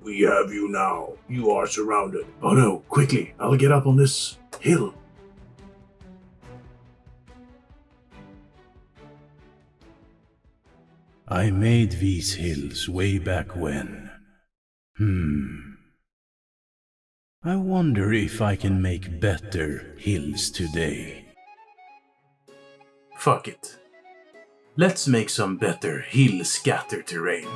We have you now. You are surrounded. Oh no, quickly, I'll get up on this hill. I made these hills way back when. I wonder if I can make better hills today. Fuck it. Let's make some better hill scatter terrain.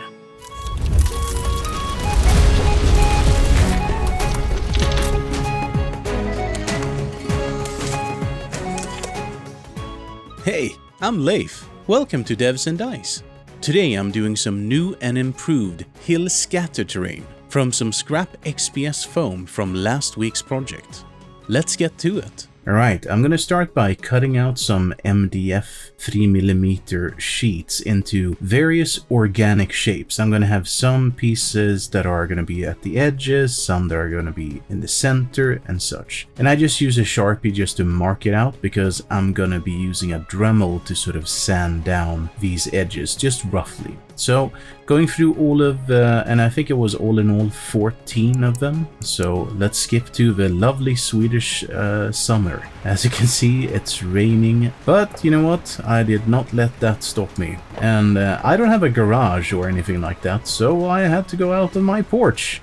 Hey, I'm Leif. Welcome to Devs and Dice. Today I'm doing some new and improved hill scatter terrain from some scrap XPS foam from last week's project. Let's get to it. Alright, I'm gonna start by cutting out some MDF 3mm sheets into various organic shapes. I'm gonna have some pieces that are gonna be at the edges, some that are gonna be in the center and such. And I just use a Sharpie just to mark it out because I'm gonna be using a Dremel to sort of sand down these edges, just roughly. So going through all of, and I think it was all in all 14 of them. So let's skip to the lovely Swedish summer. As you can see, it's raining, but you know what? I did not let that stop me. And I don't have a garage or anything like that, so I had to go out on my porch.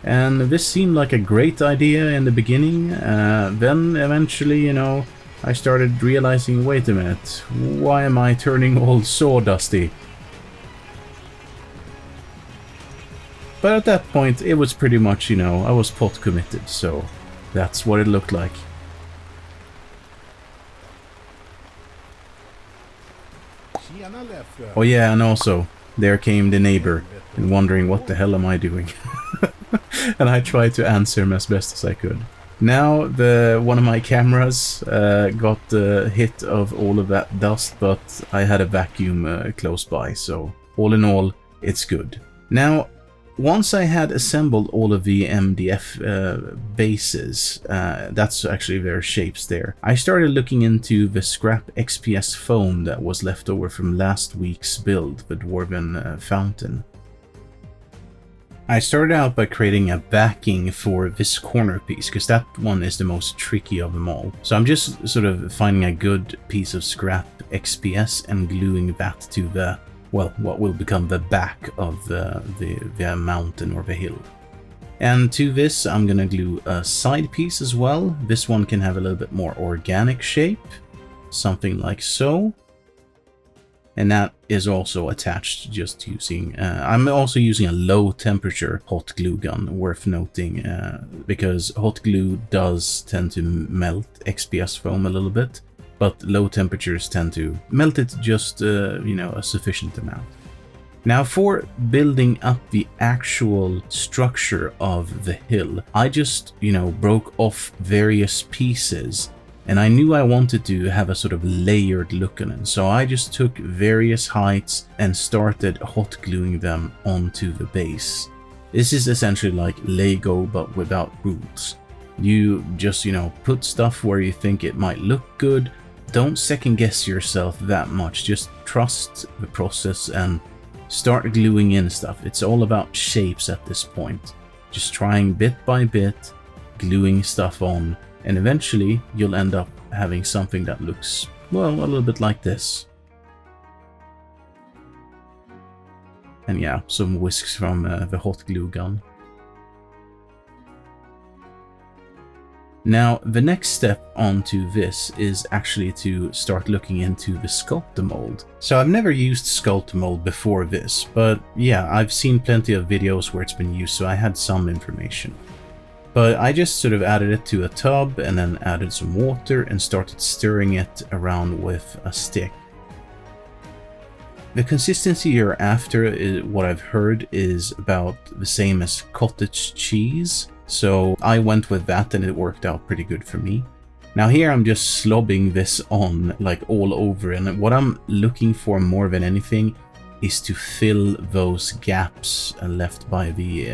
And this seemed like a great idea in the beginning. Then eventually, you know, I started realizing, wait a minute, why am I turning all sawdusty? But at that point, it was pretty much, you know, I was pot committed, so that's what it looked like. Oh yeah, and also, there came the neighbor, and wondering what the hell am I doing? And I tried to answer him as best as I could. Now, one of my cameras got the hit of all of that dust, but I had a vacuum close by, so all in all, it's good. Now, once I had assembled all of the MDF bases, that's actually their shapes there, I started looking into the scrap XPS foam that was left over from last week's build, the Dwarven Fountain. I started out by creating a backing for this corner piece, because that one is the most tricky of them all. So I'm just sort of finding a good piece of scrap XPS and gluing that to the, well, what will become the back of the mountain or the hill. And to this, I'm gonna glue a side piece as well. This one can have a little bit more organic shape, something like so. And that is also attached just using, I'm also using a low temperature hot glue gun, worth noting, because hot glue does tend to melt XPS foam a little bit. But low temperatures tend to melt it just, you know, a sufficient amount. Now for building up the actual structure of the hill, I just, you know, broke off various pieces, and I knew I wanted to have a sort of layered look on it. So I just took various heights and started hot gluing them onto the base. This is essentially like Lego, but without rules. You just, you know, put stuff where you think it might look good. Don't second guess yourself that much, just trust the process and start gluing in stuff. It's all about shapes at this point. Just trying bit by bit, gluing stuff on, and eventually you'll end up having something that looks, well, a little bit like this. And yeah, some whisks from the hot glue gun. Now, the next step onto this is actually to start looking into the Sculptamold. So I've never used Sculptamold before this, but yeah, I've seen plenty of videos where it's been used, so I had some information. But I just sort of added it to a tub and then added some water and started stirring it around with a stick. The consistency you're after, is what I've heard, is about the same as cottage cheese. So I went with that and it worked out pretty good for me. Now here I'm just slobbing this on like all over, and what I'm looking for more than anything is to fill those gaps left by the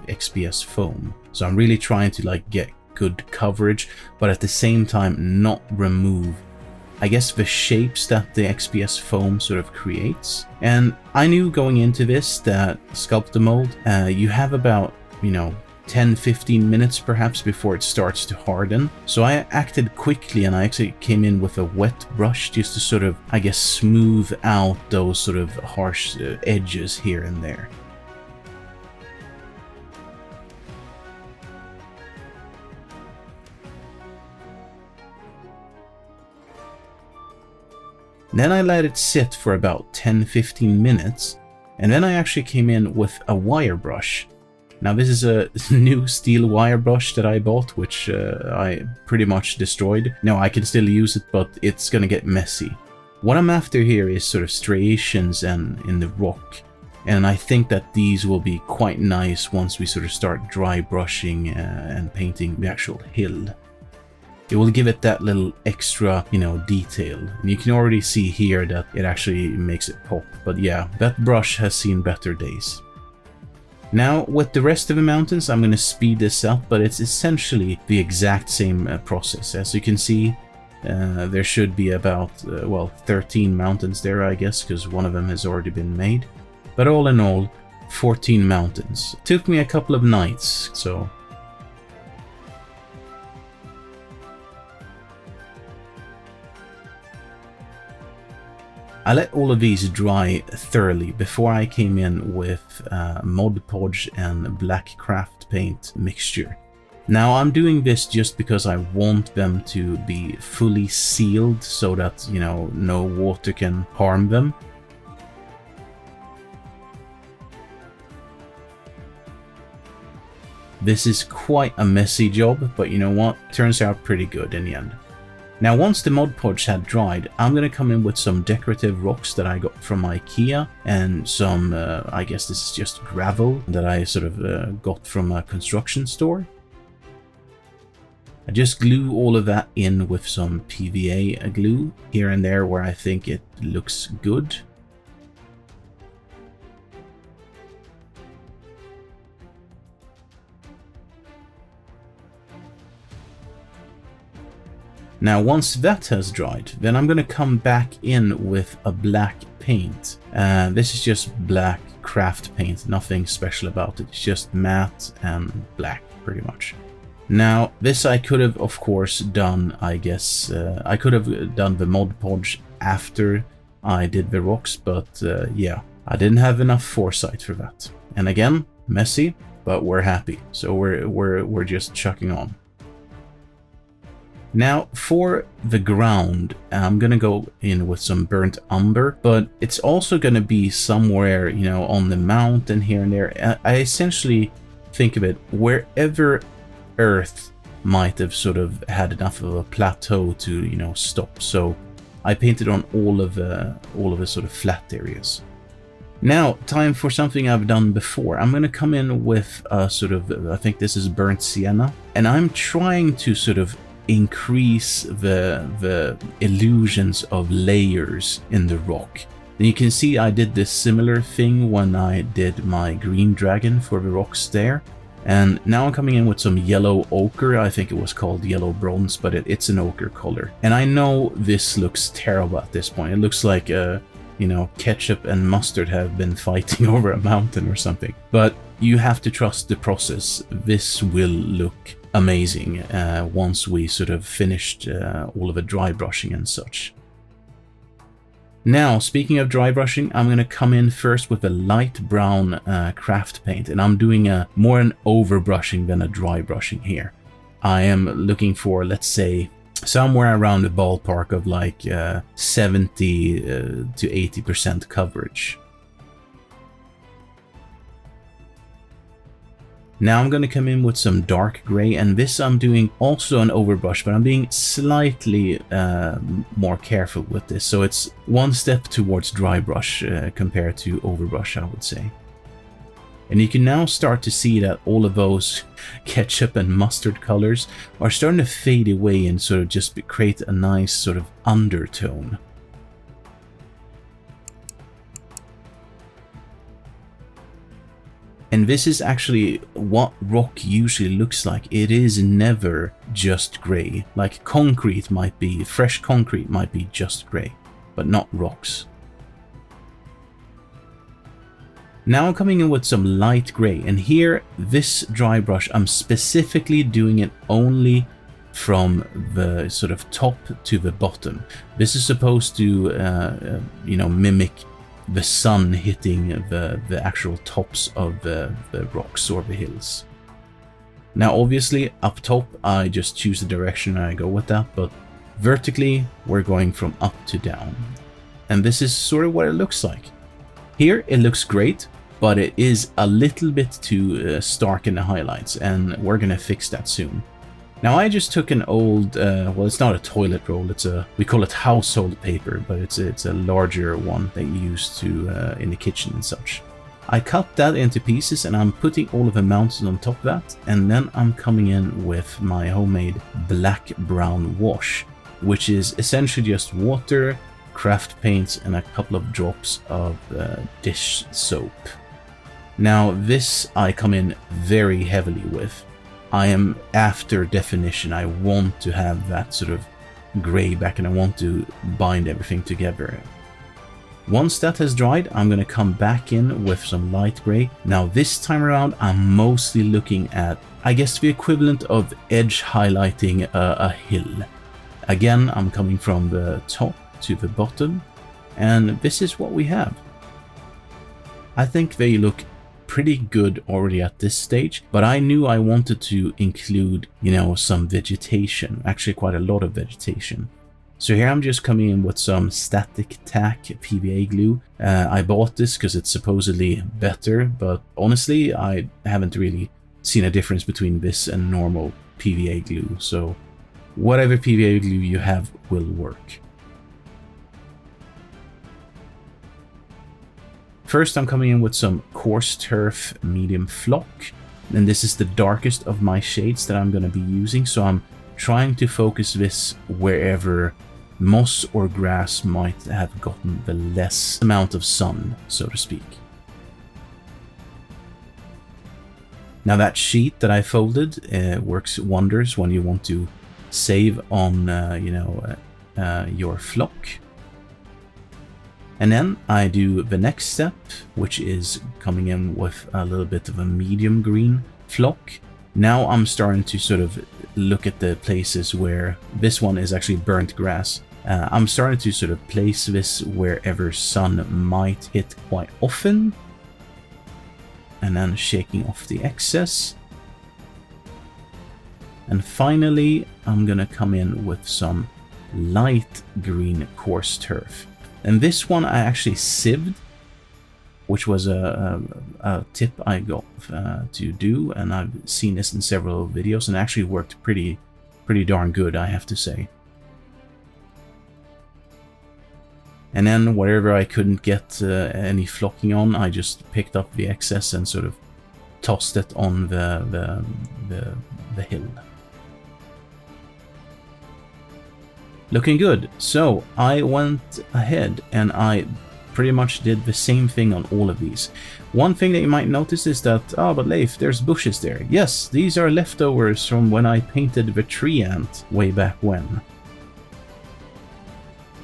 XPS foam. So I'm really trying to like get good coverage, but at the same time not remove, I guess, the shapes that the XPS foam sort of creates. And I knew going into this that Sculptamold, you have about you know, 10-15 minutes perhaps before it starts to harden. So I acted quickly and I actually came in with a wet brush just to sort of, I guess, smooth out those sort of harsh edges here and there. Then I let it sit for about 10-15 minutes, and then I actually came in with a wire brush. Now this is a new steel wire brush that I bought, which I pretty much destroyed. Now I can still use it, but it's gonna get messy. What I'm after here is sort of striations and in the rock, and I think that these will be quite nice once we sort of start dry brushing and painting the actual hill. It will give it that little extra, you know, detail. And you can already see here that it actually makes it pop. But yeah, that brush has seen better days. Now, with the rest of the mountains, I'm going to speed this up, but it's essentially the exact same process. As you can see, there should be about, well, 13 mountains there, I guess, because one of them has already been made. But all in all, 14 mountains. Took me a couple of nights, so... I let all of these dry thoroughly before I came in with Mod Podge and black craft paint mixture. Now I'm doing this just because I want them to be fully sealed so that, you know, no water can harm them. This is quite a messy job, but you know what? Turns out pretty good in the end. Now once the Mod Podge had dried, I'm going to come in with some decorative rocks that I got from IKEA and some, I guess this is just gravel that I sort of got from a construction store. I just glue all of that in with some PVA glue here and there where I think it looks good. Now once that has dried, then I'm going to come back in with a black paint. This is just black craft paint, nothing special about it, it's just matte and black pretty much. Now this I could have of course done, I guess, I could have done the Mod Podge after I did the rocks, but yeah, I didn't have enough foresight for that. And again, messy, but we're happy, so we're just chucking on. Now for the ground, I'm gonna go in with some burnt umber, but it's also gonna be somewhere, you know, on the mountain here and there. I essentially think of it wherever earth might have sort of had enough of a plateau to, you know, stop. So I painted on all of the sort of flat areas. Now, time for something I've done before. I'm gonna come in with a sort of, I think this is burnt sienna, and I'm trying to sort of increase the illusions of layers in the rock. And you can see I did this similar thing when I did my green dragon for the rocks there. And now I'm coming in with some yellow ochre. I think it was called yellow bronze, but it's an ochre color. And I know this looks terrible at this point. It looks like, you know, ketchup and mustard have been fighting over a mountain or something. But you have to trust the process. This will look amazing once we sort of finished all of the dry brushing and such. Now, speaking of dry brushing, I'm going to come in first with a light brown craft paint, and I'm doing more an overbrushing than a dry brushing here. I am looking for, let's say, somewhere around the ballpark of like 70 to 80% coverage. Now I'm going to come in with some dark gray, and this I'm doing also an overbrush, but I'm being slightly more careful with this. So it's one step towards dry brush compared to overbrush, I would say. And you can now start to see that all of those ketchup and mustard colors are starting to fade away and sort of just create a nice sort of undertone. And this is actually what rock usually looks like. It is never just grey. Like concrete might be, fresh concrete might be just grey, but not rocks. Now I'm coming in with some light gray, and here, this dry brush, I'm specifically doing it only from the sort of top to the bottom. This is supposed to, mimic the sun hitting the actual tops of the rocks or the hills. Now, obviously, up top, I just choose the direction and I go with that, but vertically, we're going from up to down. And this is sort of what it looks like. Here, it looks great, but it is a little bit too stark in the highlights, and we're gonna fix that soon. Now, I just took an old, well, it's not a toilet roll, we call it household paper, but it's a larger one that you use to in the kitchen and such. I cut that into pieces, and I'm putting all of the mountains on top of that, and then I'm coming in with my homemade black-brown wash, which is essentially just water, craft paints, and a couple of drops of dish soap. Now, this I come in very heavily with. I am after definition. I want to have that sort of gray back, and I want to bind everything together. Once that has dried, I'm going to come back in with some light gray. Now, this time around, I'm mostly looking at, I guess, the equivalent of edge highlighting a hill. Again, I'm coming from the top to the bottom, and this is what we have. I think they look pretty good already at this stage, but I knew I wanted to include, some vegetation, actually quite a lot of vegetation. So here I'm just coming in with some static tack PVA glue. I bought this because it's supposedly better, but honestly, I haven't really seen a difference between this and normal PVA glue, so whatever PVA glue you have will work. First, I'm coming in with some coarse turf medium flock, and this is the darkest of my shades that I'm going to be using, so I'm trying to focus this wherever moss or grass might have gotten the less amount of sun, so to speak. Now, that sheet that I folded works wonders when you want to save on your flock. And then I do the next step, which is coming in with a little bit of a medium green flock. Now I'm starting to sort of look at the places where this one is actually burnt grass. I'm starting to sort of place this wherever sun might hit quite often, and then shaking off the excess. And finally, I'm gonna come in with some light green coarse turf. And this one I actually sieved, which was a tip I got to do, and I've seen this in several videos, and it actually worked pretty darn good, I have to say. And then wherever I couldn't get any flocking on, I just picked up the excess and sort of tossed it on the hill. Looking good. So I went ahead and I pretty much did the same thing on all of these. One thing that you might notice is that, but Leif, there's bushes there. Yes, these are leftovers from when I painted the Treant way back when.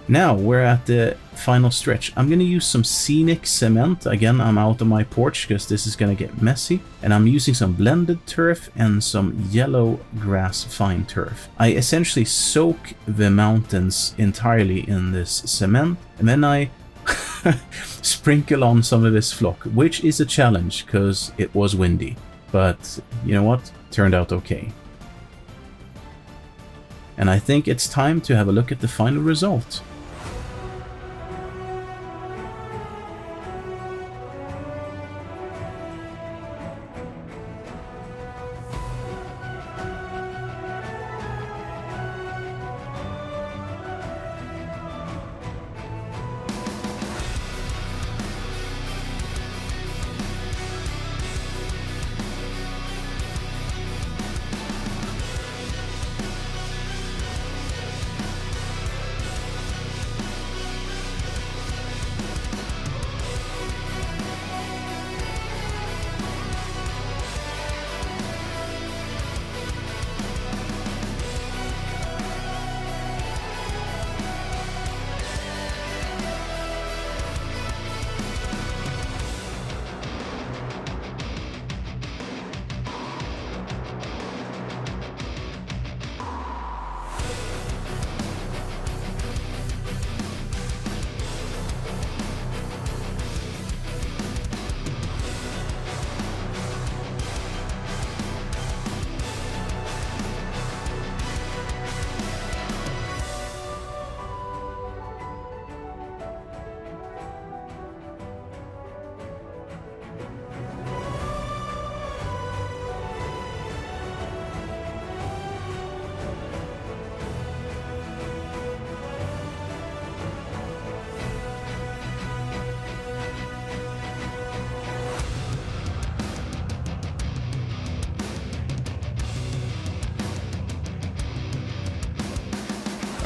Now we're at the final stretch. I'm gonna use some scenic cement. Again, I'm out on my porch because this is gonna get messy. And I'm using some blended turf and some yellow grass fine turf. I essentially soak the mountains entirely in this cement, and then I sprinkle on some of this flock, which is a challenge because it was windy. But you know what? Turned out okay. And I think it's time to have a look at the final result.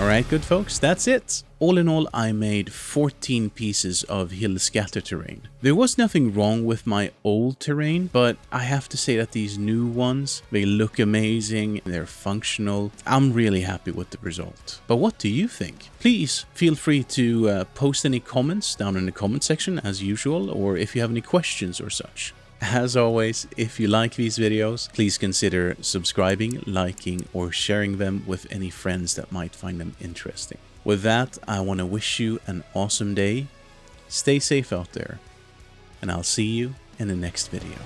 Alright, good folks, that's it. All in all, I made 14 pieces of hill scatter terrain. There was nothing wrong with my old terrain, but I have to say that these new ones, they look amazing, they're functional. I'm really happy with the result. But what do you think? Please feel free to post any comments down in the comment section as usual, or if you have any questions or such. As always, if you like these videos, please consider subscribing, liking, or sharing them with any friends that might find them interesting. With that, I want to wish you an awesome day, stay safe out there, and I'll see you in the next video.